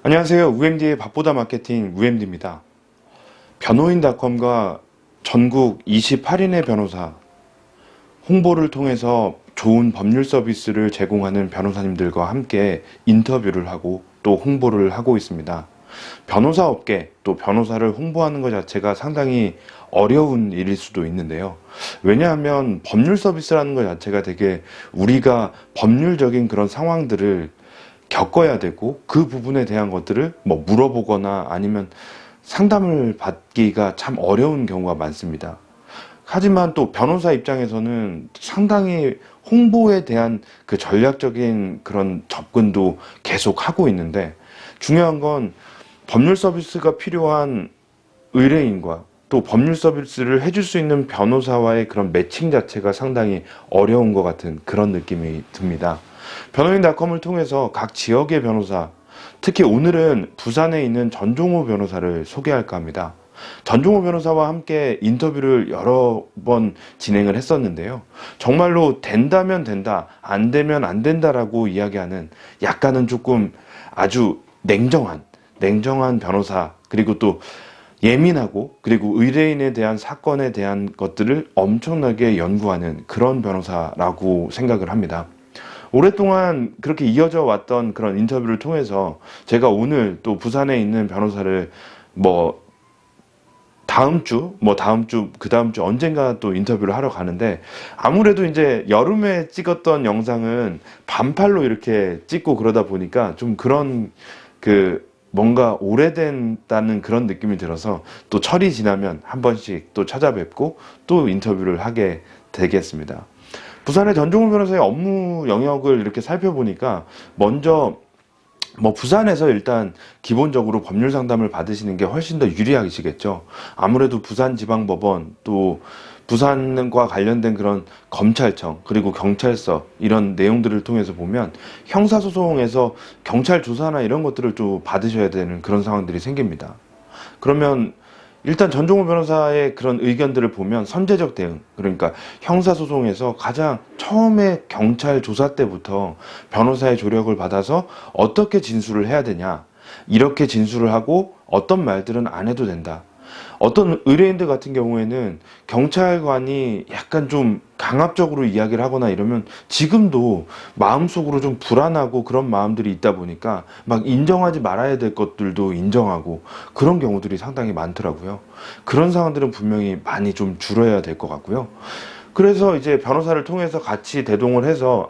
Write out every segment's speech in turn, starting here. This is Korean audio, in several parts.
안녕하세요. UMD의 밥보다 마케팅 UMD입니다. 변호인닷컴과 전국 28인의 변호사 홍보를 통해서 좋은 법률 서비스를 제공하는 변호사님들과 함께 인터뷰를 하고 또 홍보를 하고 있습니다. 변호사 업계 또 변호사를 홍보하는 것 자체가 상당히 어려운 일일 수도 있는데요. 왜냐하면 법률 서비스라는 것 자체가 되게 우리가 법률적인 그런 상황들을 겪어야 되고 그 부분에 대한 것들을 뭐 물어보거나 아니면 상담을 받기가 참 어려운 경우가 많습니다. 하지만 또 변호사 입장에서는 상당히 홍보에 대한 그 전략적인 그런 접근도 계속 하고 있는데, 중요한 건 법률 서비스가 필요한 의뢰인과 또 법률 서비스를 해줄 수 있는 변호사와의 그런 매칭 자체가 상당히 어려운 것 같은 그런 느낌이 듭니다. 변호인닷컴을 통해서 각 지역의 변호사, 특히 오늘은 부산에 있는 전종호 변호사를 소개할까 합니다. 전종호 변호사와 함께 인터뷰를 여러 번 진행을 했었는데요. 정말로 된다면 된다, 안 되면 안 된다라고 이야기하는 약간은 조금 아주 냉정한 변호사, 그리고 또 예민하고 그리고 의뢰인에 대한 사건에 대한 것들을 엄청나게 연구하는 그런 변호사라고 생각을 합니다. 오랫동안 그렇게 이어져 왔던 그런 인터뷰를 통해서 제가 오늘 또 부산에 있는 변호사를 뭐 다음 주, 그 다음 주 언젠가 또 인터뷰를 하러 가는데, 아무래도 이제 여름에 찍었던 영상은 반팔로 이렇게 찍고 그러다 보니까 좀 그런 뭔가 오래된다는 그런 느낌이 들어서 또 철이 지나면 한 번씩 또 찾아뵙고 또 인터뷰를 하게 되겠습니다. 부산의 전종훈 변호사의 업무 영역을 이렇게 살펴보니까 먼저 뭐 부산에서 일단 기본적으로 법률 상담을 받으시는 게 훨씬 더 유리하시겠죠. 아무래도 부산지방법원 또 부산과 관련된 그런 검찰청 그리고 경찰서 이런 내용들을 통해서 보면 형사소송에서 경찰 조사나 이런 것들을 좀 받으셔야 되는 그런 상황들이 생깁니다. 그러면 일단 전종호 변호사의 그런 의견들을 보면 선제적 대응, 그러니까 형사소송에서 가장 처음에 경찰 조사 때부터 변호사의 조력을 받아서 어떻게 진술을 해야 되냐, 이렇게 진술을 하고 어떤 말들은 안 해도 된다. 어떤 의뢰인들 같은 경우에는 경찰관이 약간 좀 강압적으로 이야기를 하거나 이러면 지금도 마음속으로 좀 불안하고 그런 마음들이 있다 보니까 막 인정하지 말아야 될 것들도 인정하고 그런 경우들이 상당히 많더라고요. 그런 상황들은 분명히 많이 좀 줄여야 될 것 같고요. 그래서 이제 변호사를 통해서 같이 대동을 해서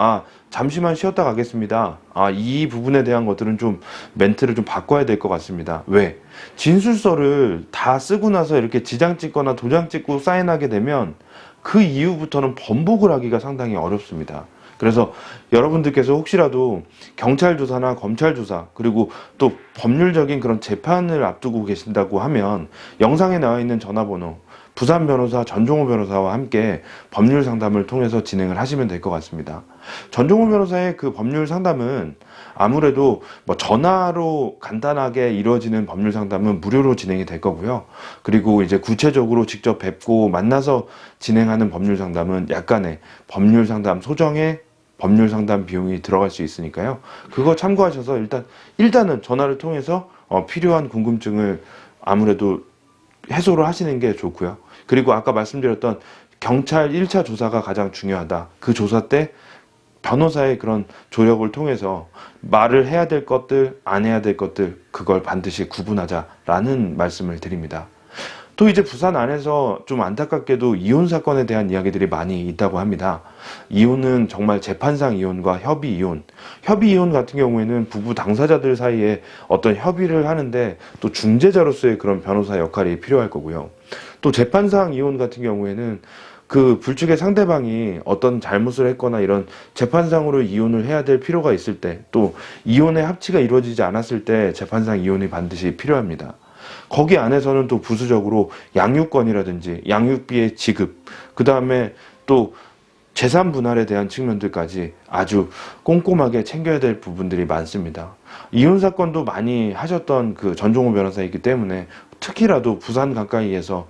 잠시만 쉬었다 가겠습니다. 이 부분에 대한 것들은 좀 멘트를 좀 바꿔야 될 것 같습니다. 왜? 진술서를 다 쓰고 나서 이렇게 지장 찍거나 도장 찍고 사인하게 되면 그 이후부터는 번복을 하기가 상당히 어렵습니다. 그래서 여러분들께서 혹시라도 경찰 조사나 검찰 조사 그리고 또 법률적인 그런 재판을 앞두고 계신다고 하면 영상에 나와 있는 전화번호 부산 변호사 전종호 변호사와 함께 법률 상담을 통해서 진행을 하시면 될 것 같습니다. 전종호 변호사의 그 법률 상담은 아무래도 뭐 전화로 간단하게 이루어지는 법률 상담은 무료로 진행이 될 거고요. 그리고 이제 구체적으로 직접 뵙고 만나서 진행하는 법률 상담은 약간의 법률 상담 소정의 법률 상담 비용이 들어갈 수 있으니까요. 그거 참고하셔서 일단은 전화를 통해서 필요한 궁금증을 아무래도 해소를 하시는 게 좋고요. 그리고 아까 말씀드렸던 경찰 1차 조사가 가장 중요하다. 그 조사 때 변호사의 그런 조력을 통해서 말을 해야 될 것들, 안 해야 될 것들, 그걸 반드시 구분하자라는 말씀을 드립니다. 또 이제 부산 안에서 좀 안타깝게도 이혼 사건에 대한 이야기들이 많이 있다고 합니다. 이혼은 정말 재판상 이혼과 협의 이혼. 협의 이혼 같은 경우에는 부부 당사자들 사이에 어떤 협의를 하는데 또 중재자로서의 그런 변호사 역할이 필요할 거고요. 또 재판상 이혼 같은 경우에는 그 불측의 상대방이 어떤 잘못을 했거나 이런 재판상으로 이혼을 해야 될 필요가 있을 때, 또 이혼의 합치가 이루어지지 않았을 때 재판상 이혼이 반드시 필요합니다. 거기 안에서는 또 부수적으로 양육권이라든지 양육비의 지급, 그 다음에 또 재산 분할에 대한 측면들까지 아주 꼼꼼하게 챙겨야 될 부분들이 많습니다. 이혼 사건도 많이 하셨던 그 전종호 변호사이기 때문에 특히라도 부산 가까이에서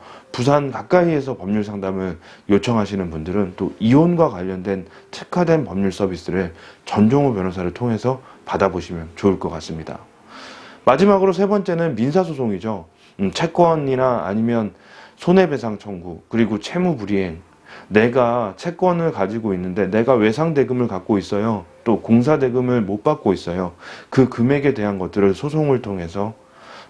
법률 상담을 요청하시는 분들은 또 이혼과 관련된 특화된 법률 서비스를 전종호 변호사를 통해서 받아보시면 좋을 것 같습니다. 마지막으로 세 번째는 민사소송이죠. 채권이나 아니면 손해배상 청구, 그리고 채무불이행. 내가 채권을 가지고 있는데 내가 외상대금을 갖고 있어요. 또 공사대금을 못 받고 있어요. 그 금액에 대한 것들을 소송을 통해서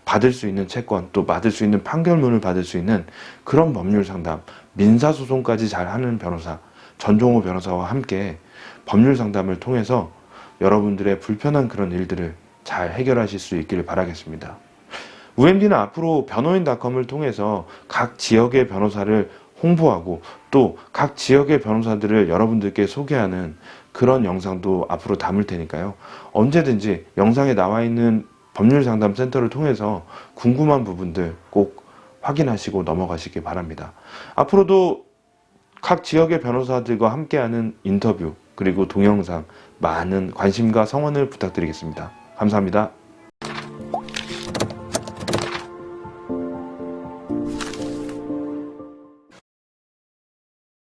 받을 수 있는 채권, 또 받을 수 있는 판결문을 받을 수 있는 그런 법률 상담, 민사소송까지 잘 하는 변호사, 전종호 변호사와 함께 법률 상담을 통해서 여러분들의 불편한 그런 일들을 잘 해결하실 수 있기를 바라겠습니다. UMD는 앞으로 변호인닷컴을 통해서 각 지역의 변호사를 홍보하고 또 각 지역의 변호사들을 여러분들께 소개하는 그런 영상도 앞으로 담을 테니까요. 언제든지 영상에 나와 있는 법률상담센터를 통해서 궁금한 부분들 꼭 확인하시고 넘어가시기 바랍니다. 앞으로도 각 지역의 변호사들과 함께하는 인터뷰 그리고 동영상 많은 관심과 성원을 부탁드리겠습니다. 감사합니다.